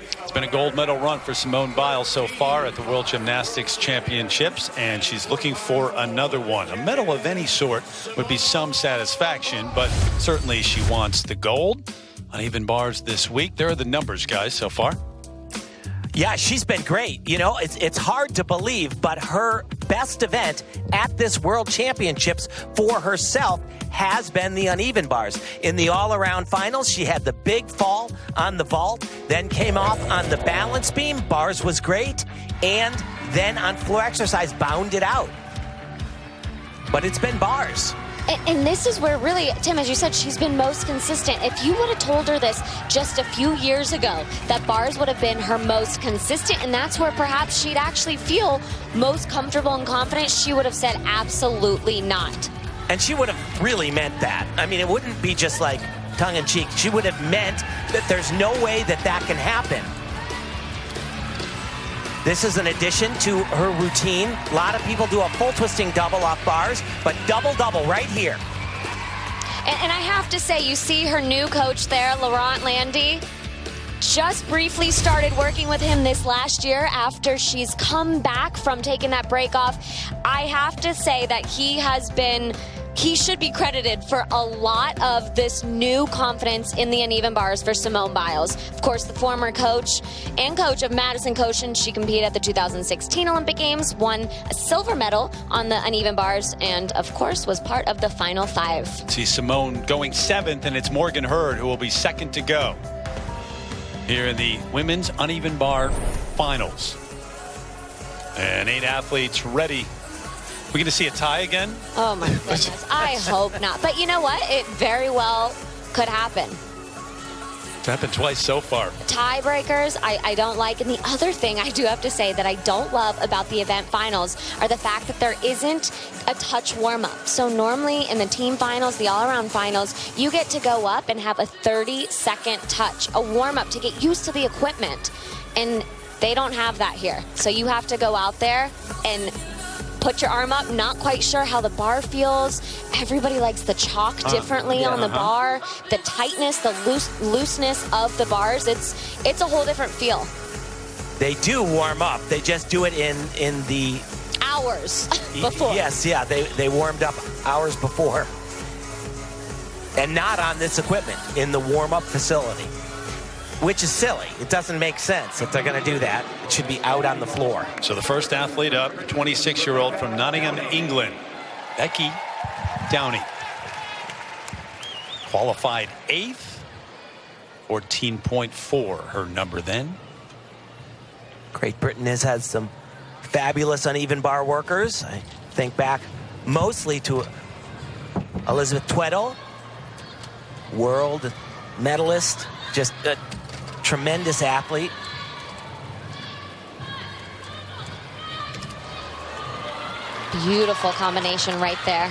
It's been a gold medal run for Simone Biles so far at the World Gymnastics Championships, and she's looking for another one. A medal of any sort would be some satisfaction, but certainly she wants the gold. Uneven bars this week. There are the numbers, guys, so far. Yeah, she's been great. You know, it's hard to believe, but her best event at this World Championships for herself has been the uneven bars. In the all-around finals, she had the big fall on the vault, then came off on the balance beam. Bars was great. And then on floor exercise, bounded out. But it's been bars. And this is where really, Tim, as you said, she's been most consistent. If you would have told her this just a few years ago, that bars would have been her most consistent, and that's where perhaps she'd actually feel most comfortable and confident, she would have said absolutely not. And she would have really meant that. I mean, it wouldn't be just like tongue-in-cheek. She would have meant that there's no way that that can happen. This is an addition to her routine. A lot of people do a full twisting double off bars, but double-double right here. And I have to say, you see her new coach there, Laurent Landy, just briefly started working with him this last year after she's come back from taking that break off. I have to say that he should be credited for a lot of this new confidence in the uneven bars for Simone Biles. Of course, the former coach and coach of Madison Koshin, she competed at the 2016 Olympic Games, won a silver medal on the uneven bars, and of course was part of the final 5. See Simone going 7th, and it's Morgan Hurd who will be 2nd to go here in the women's uneven bar finals. And 8 athletes ready. We're going to see a tie again? Oh, my goodness. I hope not. But you know what? It very well could happen. It's happened twice so far. Tiebreakers, I don't like. And the other thing I do have to say that I don't love about the event finals are the fact that there isn't a touch warm-up. So normally in the team finals, the all-around finals, you get to go up and have a 30-second touch, a warm-up to get used to the equipment. And they don't have that here. So you have to go out there and put your arm up, not quite sure how the bar feels. Everybody likes the chalk differently on the bar. The tightness, the looseness of the bars, it's a whole different feel. They do warm up. They just do it in the hours before. Yes, yeah, they warmed up hours before. And not on this equipment, in the warm-up facility. Which is silly. It doesn't make sense if they're going to do that. It should be out on the floor. So the first athlete up, 26-year-old from Nottingham, England, Becky Downey. Qualified 8th, 14.4 her number then. Great Britain has had some fabulous uneven bar workers. I think back mostly to Elizabeth Tweddle, world medalist, just a tremendous athlete. Beautiful combination right there.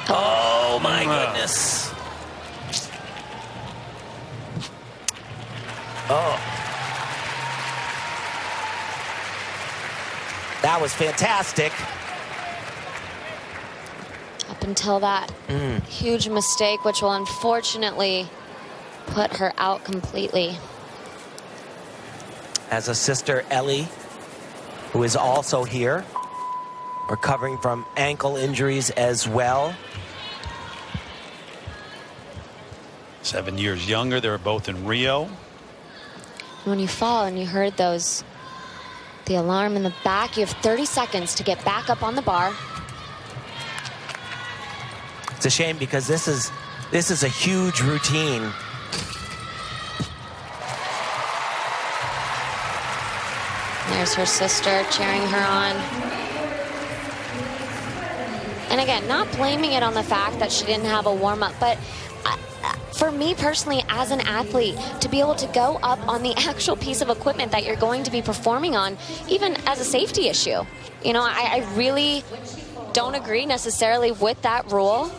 Oh my goodness. Oh. That was fantastic. Up until that huge mistake, which will unfortunately put her out completely. As a sister, Ellie, who is also here, recovering from ankle injuries as well. 7 years younger. They were both in Rio. When you fall and you heard the alarm in the back, you have 30 seconds to get back up on the bar. It's a shame because this is a huge routine. There's her sister cheering her on. And again, not blaming it on the fact that she didn't have a warm-up, but for me personally, as an athlete, to be able to go up on the actual piece of equipment that you're going to be performing on, even as a safety issue, you know, I really don't agree necessarily with that rule.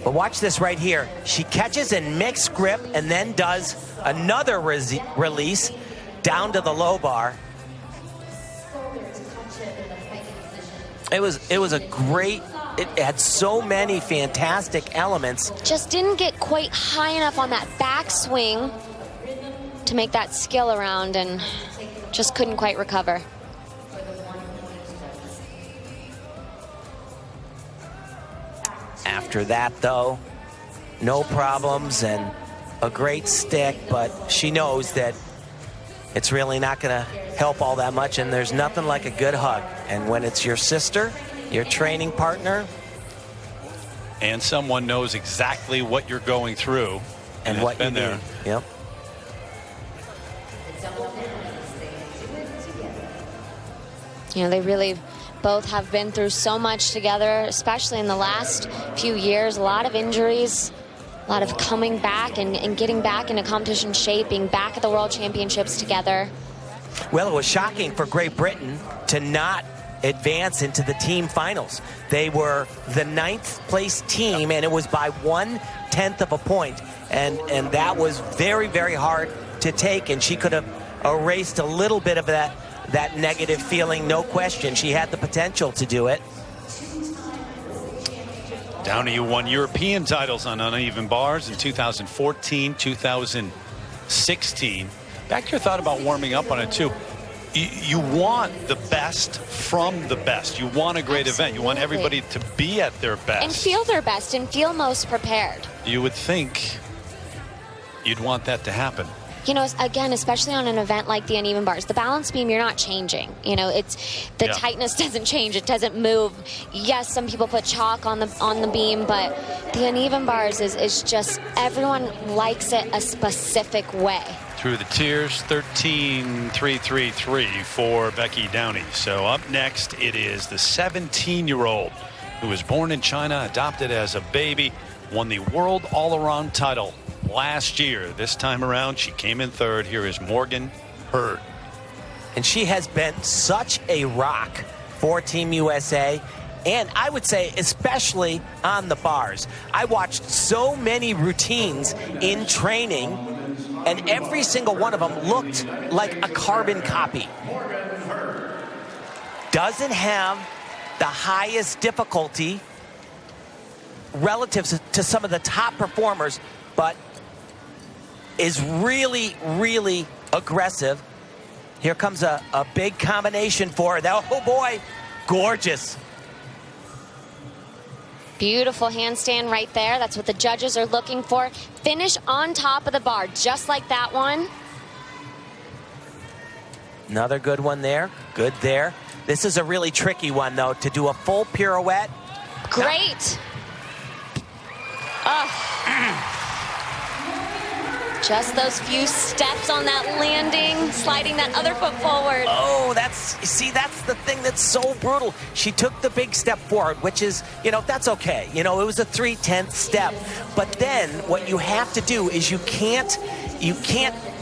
But watch this right here. She catches in mixed grip and then does another release down to the low bar. It was a great it had so many fantastic elements. Just didn't get quite high enough on that backswing to make that skill around, and just couldn't quite recover. After that, though, no problems and a great stick, but she knows that it's really not going to help all that much, and there's nothing like a good hug. And when it's your sister, your training partner, and someone knows exactly what you're going through and what you need. Yep. You know, they really both have been through so much together, especially in the last few years. A lot of injuries, a lot of coming back and getting back into competition shape, being back at the World Championships together. Well, it was shocking for Great Britain to not advance into the team finals. They were the 9th place team, and it was by 1/10 of a point. And that was very, very hard to take, and she could have erased a little bit of that negative feeling, no question. She had the potential to do it. Downey, you won European titles on uneven bars in 2014, 2016. Back to your thought about warming up on it, too. You want the best from the best. You want a great event. You want everybody to be at their best. And feel their best and feel most prepared. You would think you'd want that to happen. You know, again, especially on an event like the uneven bars, the balance beam, you're not changing. You know, it's the tightness doesn't change. It doesn't move. Yes, some people put chalk on the beam, but the uneven bars is just, everyone likes it a specific way. Through the tiers, 13-3-3-3 for Becky Downey. So up next, it is the 17-year-old who was born in China, adopted as a baby, won the World All-Around title last year. This time around, she came in third. Here is Morgan Hurd. And she has been such a rock for Team USA, and I would say especially on the bars. I watched so many routines in training, and every single one of them looked like a carbon copy. Doesn't have the highest difficulty relative to some of the top performers, but is really, really aggressive. Here comes a big combination for her. Oh boy, gorgeous. Beautiful handstand right there. That's what the judges are looking for. Finish on top of the bar, just like that one. Another good one there. Good there. This is a really tricky one, though, to do a full pirouette. Great. Oh. Just those few steps on that landing, sliding that other foot forward. Oh, that's the thing that's so brutal. She took the big step forward, which is, that's okay. It was a 3/10 step. But then what you have to do is you can't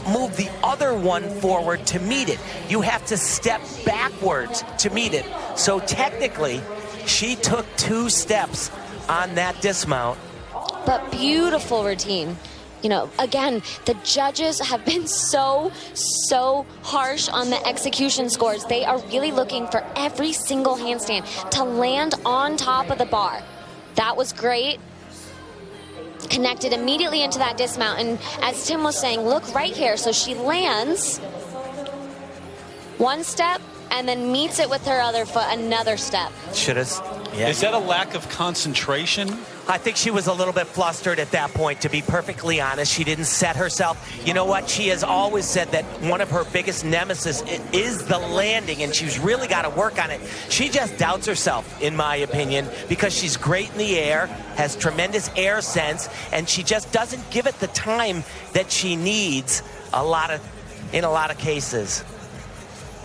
move the other one forward to meet it. You have to step backwards to meet it. So technically, she took 2 steps on that dismount. But beautiful routine. Again, the judges have been so harsh on the execution scores. They are really looking for every single handstand to land on top of the bar. That was great. Connected immediately into that dismount. And as Tim was saying, look right here. So she lands 1 step and then meets it with her other foot, another step. Yeah. Is that a lack of concentration? I think she was a little bit flustered at that point, to be perfectly honest. She didn't set herself. You know what? She has always said that one of her biggest nemesis is the landing, and she's really got to work on it. She just doubts herself, in my opinion, because she's great in the air, has tremendous air sense, and she just doesn't give it the time that she needs in a lot of cases.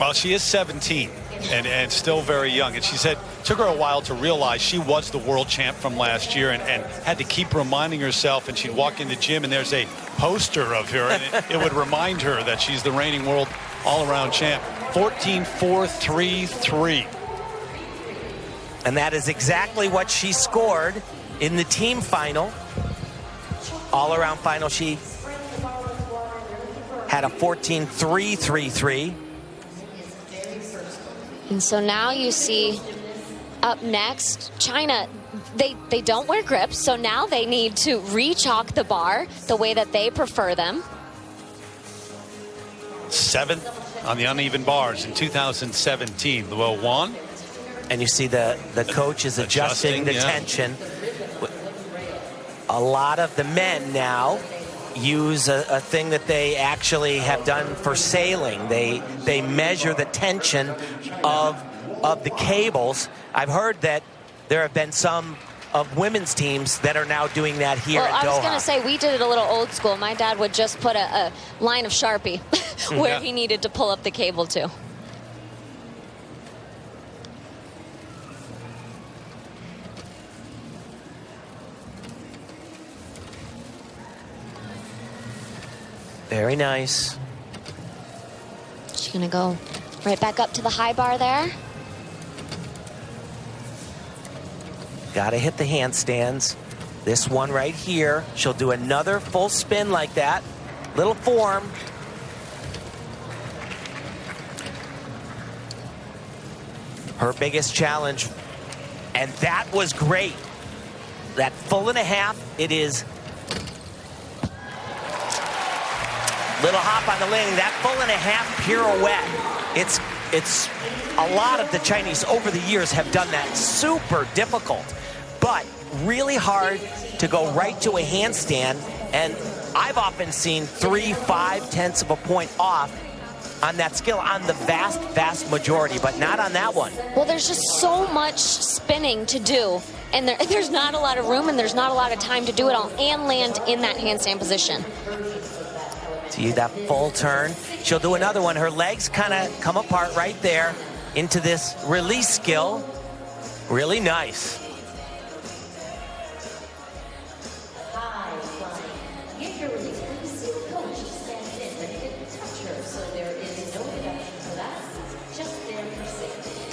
Well, she is 17 and still very young. And she said it took her a while to realize she was the world champ from last year and had to keep reminding herself. And she'd walk in the gym and there's a poster of her. And it would remind her that she's the reigning world all-around champ. 14-4-3-3. And that is exactly what she scored in the team final. All-around final, she had a 14-3-3-3. And so now you see up next, China they don't wear grips, so now they need to re-chalk the bar the way that they prefer them. 7th on the uneven bars in 2017. Luo Wan. And you see the coach is adjusting the tension. A lot of the men now use a thing that they actually have done for sailing. They measure the tension of the cables. I've heard that there have been some of women's teams that are now doing that here in Doha. I was going to say, we did it a little old school. My dad would just put a line of Sharpie where he needed to pull up the cable to. Very nice. She's going to go right back up to the high bar there. Got to hit the handstands. This one right here, she'll do another full spin like that. Little form. Her biggest challenge, and that was great. That full and a half, it is. Little hop on the landing, that full and a half pirouette. It's a lot of the Chinese over the years have done that. Super difficult, but really hard to go right to a handstand. And I've often seen 3-5 tenths of a point off on that skill on the vast majority, but not on that one. Well, there's just so much spinning to do, and there's not a lot of room, and there's not a lot of time to do it all and land in that handstand position. See that full turn. She'll do another one. Her legs kind of come apart right there into this release skill. Really nice.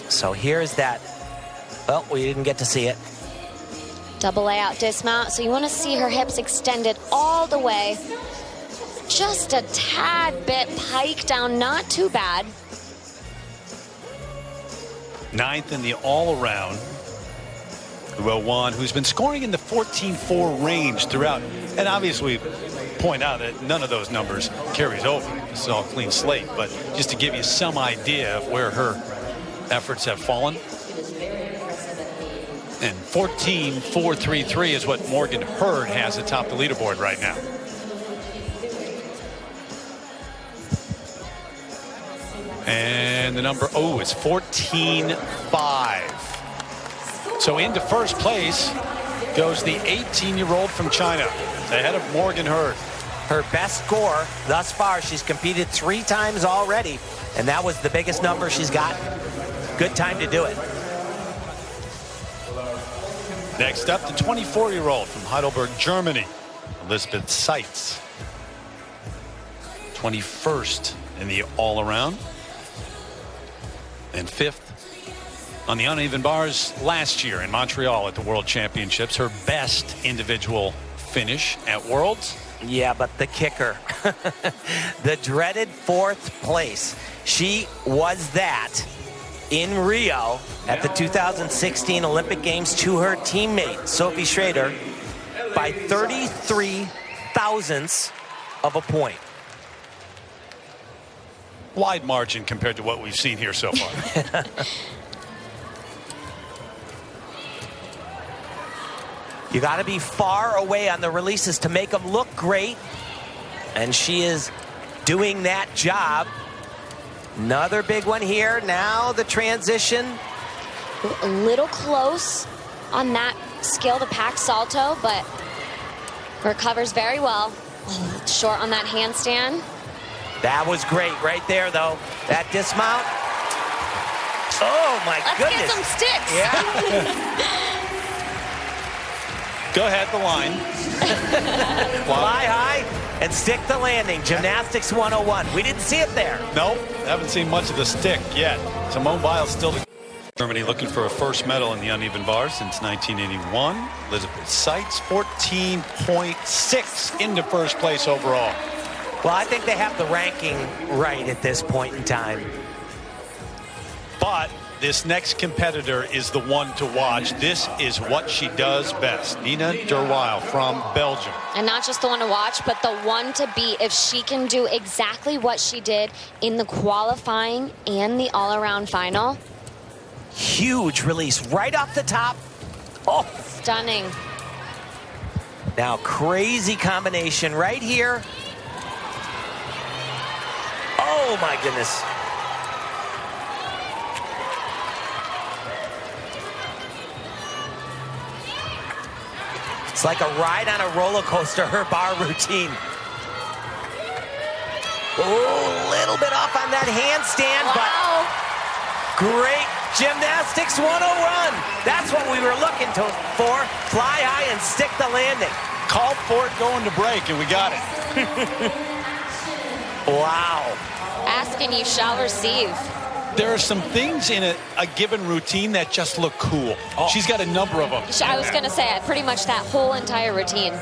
So here's that. Oh, we didn't get to see it. Double layout dismount. So you want to see her hips extended all the way. Just a tad bit pike down, not too bad. 9th in the all-around. Luo Wan, who's been scoring in the 14-4 range throughout. And obviously, point out that none of those numbers carries over. This is all clean slate. But just to give you some idea of where her efforts have fallen. And 14-4-3-3 is what Morgan Hurd has atop the leaderboard right now. And the number, it's 14-5. So into first place goes the 18-year-old from China, ahead of Morgan Hurd. Her best score thus far. She's competed 3 times already, and that was the biggest number she's got. Good time to do it. Next up, the 24-year-old from Heidelberg, Germany, Elizabeth Seitz. 21st in the all-around. And 5th on the uneven bars last year in Montreal at the World Championships. Her best individual finish at Worlds. Yeah, but the kicker, the dreaded 4th place. She was that in Rio at the 2016 Olympic Games to her teammate, Sophie Schrader, by 33 thousandths of a point. Wide margin compared to what we've seen here so far. You got to be far away on the releases to make them look great. And she is doing that job. Another big one here. Now the transition. A little close on that skill, the pack salto, but recovers very well. Short on that handstand. That was great right there, though. That dismount. Oh, my goodness. Let's get some sticks. Yeah. Go ahead, the line. Fly high and stick the landing. Gymnastics 101. We didn't see it there. Nope, haven't seen much of the stick yet. Simone Biles still the Germany looking for a first medal in the uneven bars since 1981. Elizabeth Seitz, 14.6 into first place overall. Well, I think they have the ranking right at this point in time. But this next competitor is the one to watch. This is what she does best. Nina Derwijl from Belgium. And not just the one to watch, but the one to beat. If she can do exactly what she did in the qualifying and the all-around final. Huge release right off the top. Oh, Stunning. now crazy combination right here. Oh my goodness. It's like a ride on a roller coaster, her bar routine. Oh, a little bit off on that handstand, Wow. but great gymnastics 101. That's what we were looking for. Fly high and stick the landing. Called for it going to break, and we got it. Wow. Ask and you shall receive. There are some things in a given routine that just look cool. Oh. She's got a number of them. I was going to say, pretty much that whole entire routine.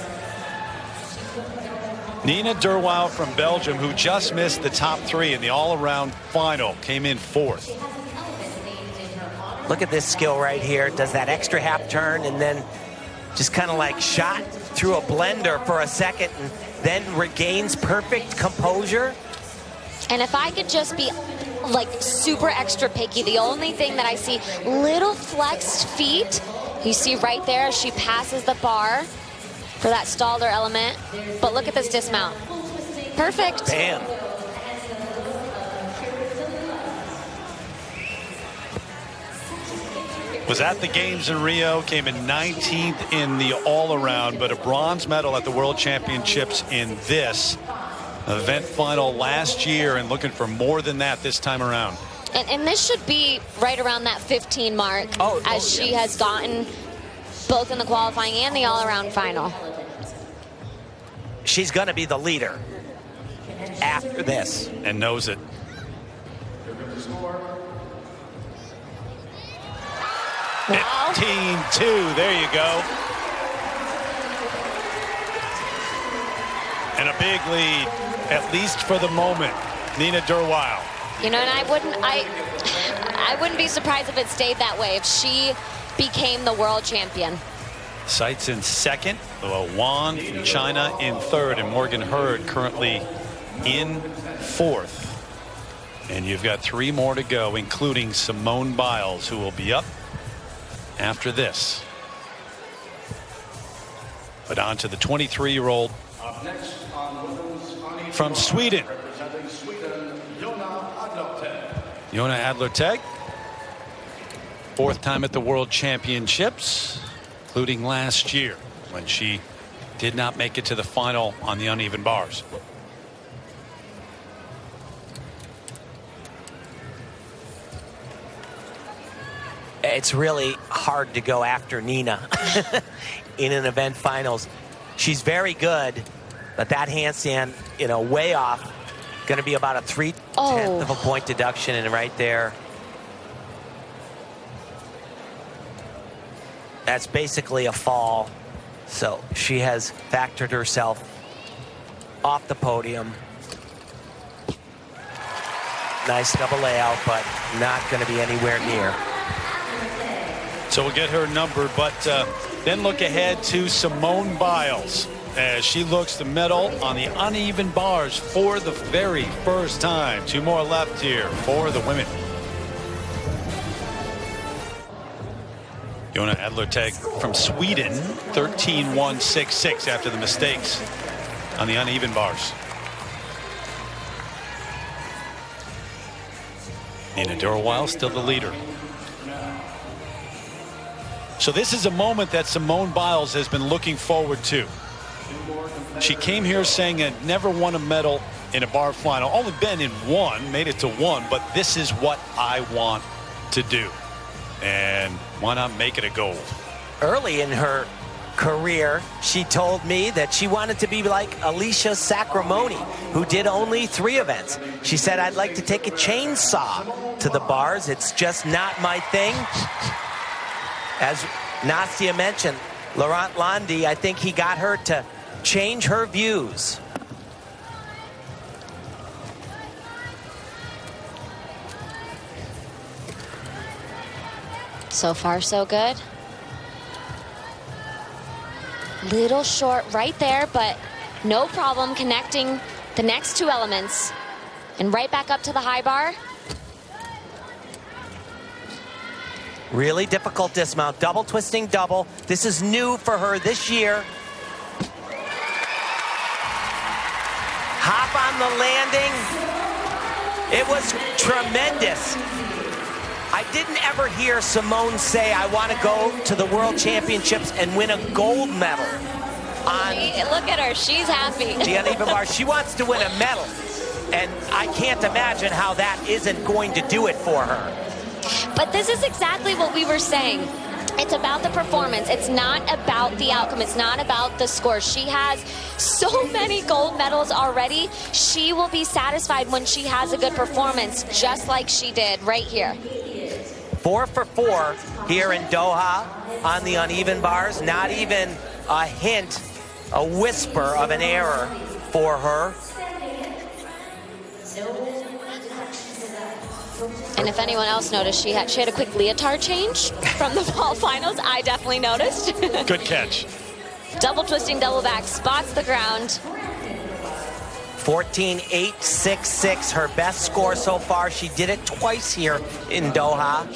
Nina Derwijl from Belgium, who just missed the top 3 in the all-around final, came in 4th. Look at this skill right here. Does that extra half turn and then just kind of like shot through a blender for a second and then regains perfect composure. And if I could just be like super extra picky, the only thing that I see, little flexed feet. You see right there as she passes the bar for that Stalder element. But look at this dismount. Perfect. Bam. Was at the games in Rio, came in 19th in the all-around, but a bronze medal at the World Championships in this event final last year, and looking for more than that this time around. And this should be right around that 15 mark as she has gotten both in the qualifying and the all-around final. She's going to be the leader after this. And knows it. Wow. 15-2, there you go. And a big lead, at least for the moment. Nina Derwijl. You know, and I wouldn't be surprised if it stayed that way, if she became the world champion. Sights in 2nd, Wan from China in 3rd, and Morgan Hurd currently in 4th. And you've got 3 more to go, including Simone Biles, who will be up after this. But on to the 23-year-old from Sweden. Jonna Adler-Teg, 4th time at the World Championships, including last year when she did not make it to the final on the uneven bars. It's really hard to go after Nina in an event finals. She's very good, but that handstand, you know, way off. Going to be about a 3/10 of a point deduction, and right there, that's basically a fall. So she has factored herself off the podium. Nice double layout, but not going to be anywhere near. So we'll get her number, but then look ahead to Simone Biles as she looks to medal on the uneven bars for the very first time. 2 more left here for the women. Jonna Adler-Teg from Sweden, 13-1-6-6 after the mistakes on the uneven bars. Nina Derwijl still the leader. So this is a moment that Simone Biles has been looking forward to. She came here saying I'd never won a medal in a bar final. Only been in 1, made it to 1, but this is what I want to do. And why not make it a gold? Early in her career, she told me that she wanted to be like Alicia Sacramone, who did only 3 events. She said, I'd like to take a chainsaw to the bars. It's just not my thing. As Nastia mentioned, Laurent Landy, I think he got her to change her views. So far, so good. Little short right there, but no problem connecting the next two elements. And right back up to the high bar. Really difficult dismount. Double twisting double. This is new for her this year. Hop on the landing. It was tremendous. I didn't ever hear Simone say, I want to go to the World Championships and win a gold medal. Look at her, she's happy. The uneven bar, she wants to win a medal. And I can't imagine how that isn't going to do it for her. But this is exactly what we were saying. It's about the performance. It's not about the outcome. It's not about the score. She has so many gold medals already. She will be satisfied when she has a good performance, just like she did right here. 4 for 4 here in Doha on the uneven bars. Not even a hint, a whisper of an error for her. And if anyone else noticed, she had a quick leotard change from the fall finals. I definitely noticed. Good catch. Double twisting, double back, spots the ground. 14.866, her best score so far. She did it twice here in Doha.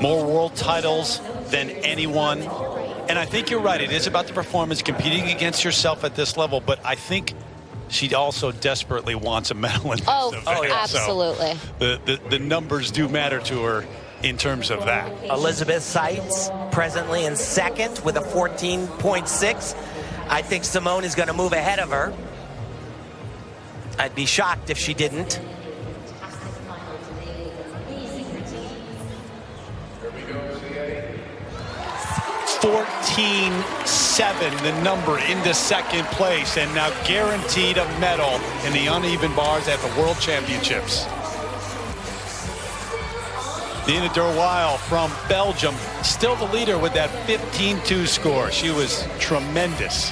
More world titles than anyone. And I think you're right. It is about the performance, competing against yourself at this level. But I think she also desperately wants a medal in this event. Yeah. Absolutely. So the numbers do matter to her in terms of that. Elizabeth Seitz presently in second with a 14.6. I think Simone is going to move ahead of her. I'd be shocked if she didn't. $14.7, the number into second place, and now guaranteed a medal in the uneven bars at the World Championships. Dina Derweil from Belgium, still the leader with that 15-2 score. She was tremendous.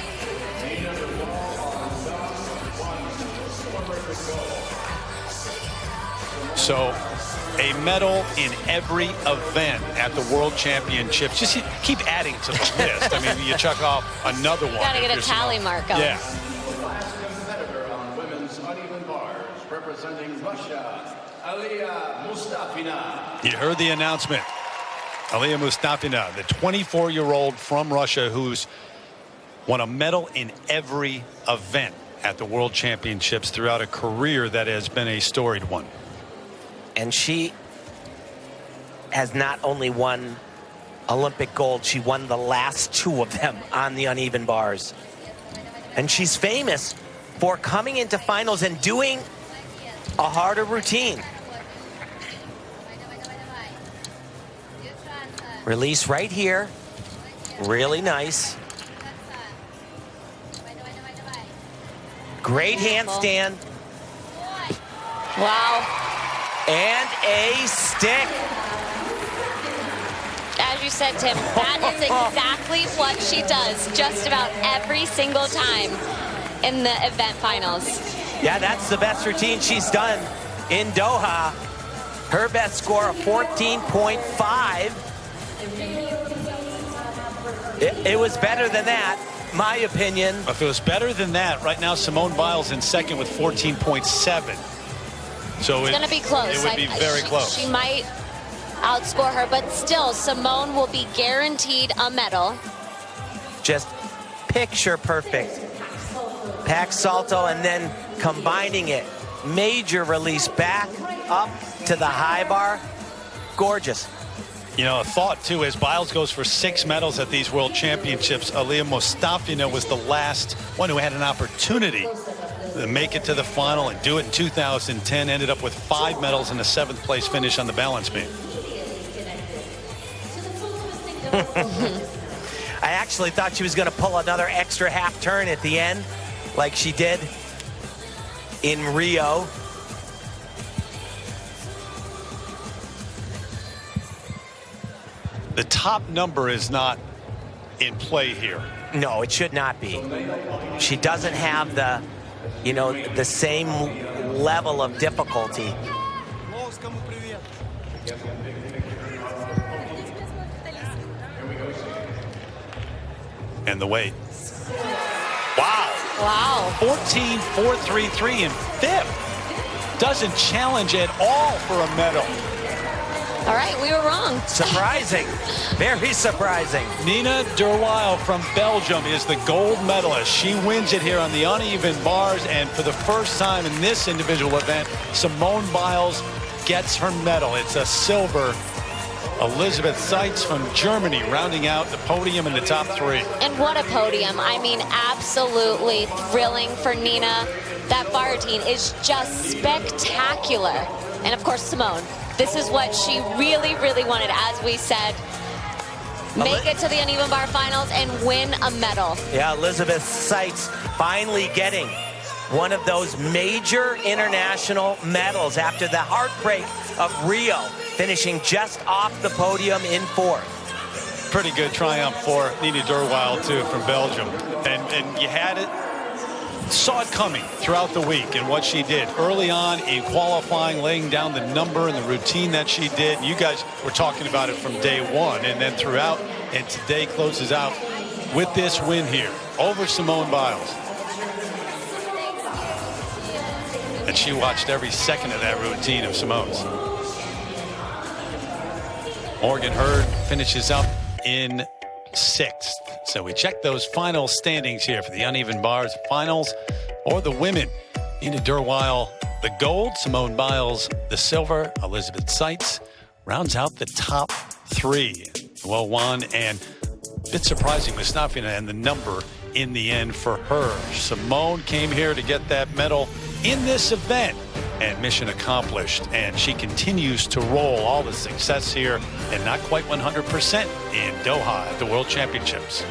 So, a medal in every event at the World Championships. Just keep adding to the list. I mean, you check off another one. Got to get a tally mark going. Yeah. Competitor on women's uneven bars, representing Russia, Aliyah Mustafina. You heard the announcement. Aliyah Mustafina, the 24-year-old from Russia who's won a medal in every event at the World Championships throughout a career that has been a storied one. And she has not only won Olympic gold, she won the last 2 of them on the uneven bars. And she's famous for coming into finals and doing a harder routine. Release right here. Really nice. Great handstand. Wow. And a stick. As you said, Tim, that is exactly what she does just about every single time in the event finals. Yeah, that's the best routine she's done in Doha. Her best score of 14.5. It was better than that, my opinion. If it was better than that, right now Simone Biles in second with 14.7. So it's going to be close. It would be very close. She might outscore her, but still, Simone will be guaranteed a medal. Just picture perfect. Pack salto and then combining it. Major release back up to the high bar. Gorgeous. You know, a thought, too, as Biles goes for 6 medals at these World Championships, Aliyah Mustafina was the last one who had an opportunity to make it to the final and do it in 2010. Ended up with 5 medals and a 7th place finish on the balance beam. I actually thought she was going to pull another extra half turn at the end, like she did in Rio. The top number is not in play here. No, it should not be. She doesn't have the, the same level of difficulty. and the weight. Wow. Wow. 14.433 in fifth. Doesn't challenge at all for a medal. All right, we were wrong. Surprising. Very surprising. Nina Derwijl from Belgium is the gold medalist. She wins it here on the uneven bars, and for the first time in this individual event, Simone Biles gets her medal. It's a silver. Elizabeth Seitz from Germany rounding out the podium in the top three. And what a podium. I mean, absolutely thrilling for Nina. That bar routine is just spectacular. And of course, Simone. This is what she really, really wanted, as we said. Make it to the uneven bar finals and win a medal. Yeah, Elizabeth Seitz finally getting one of those major international medals after the heartbreak of Rio, finishing just off the podium in fourth. Pretty good triumph for Nina Derwijl, too, from Belgium. And you had it. Saw it coming throughout the week and what she did early on in qualifying, laying down the number and the routine that she did. You guys were talking about it from day one and then throughout, and today closes out with this win here over Simone Biles. And she watched every second of that routine of Simone's. Morgan Hurd finishes up in sixth. So we check those final standings here for the uneven bars finals or the women. Nina Derwijl, the gold. Simone Biles, the silver. Elizabeth Seitz rounds out the top three. Well won, and a bit surprising, Mustafina and the number in the end for her. Simone came here to get that medal in this event, and mission accomplished. And she continues to roll. All the success here, and not quite 100% in Doha at the World Championships.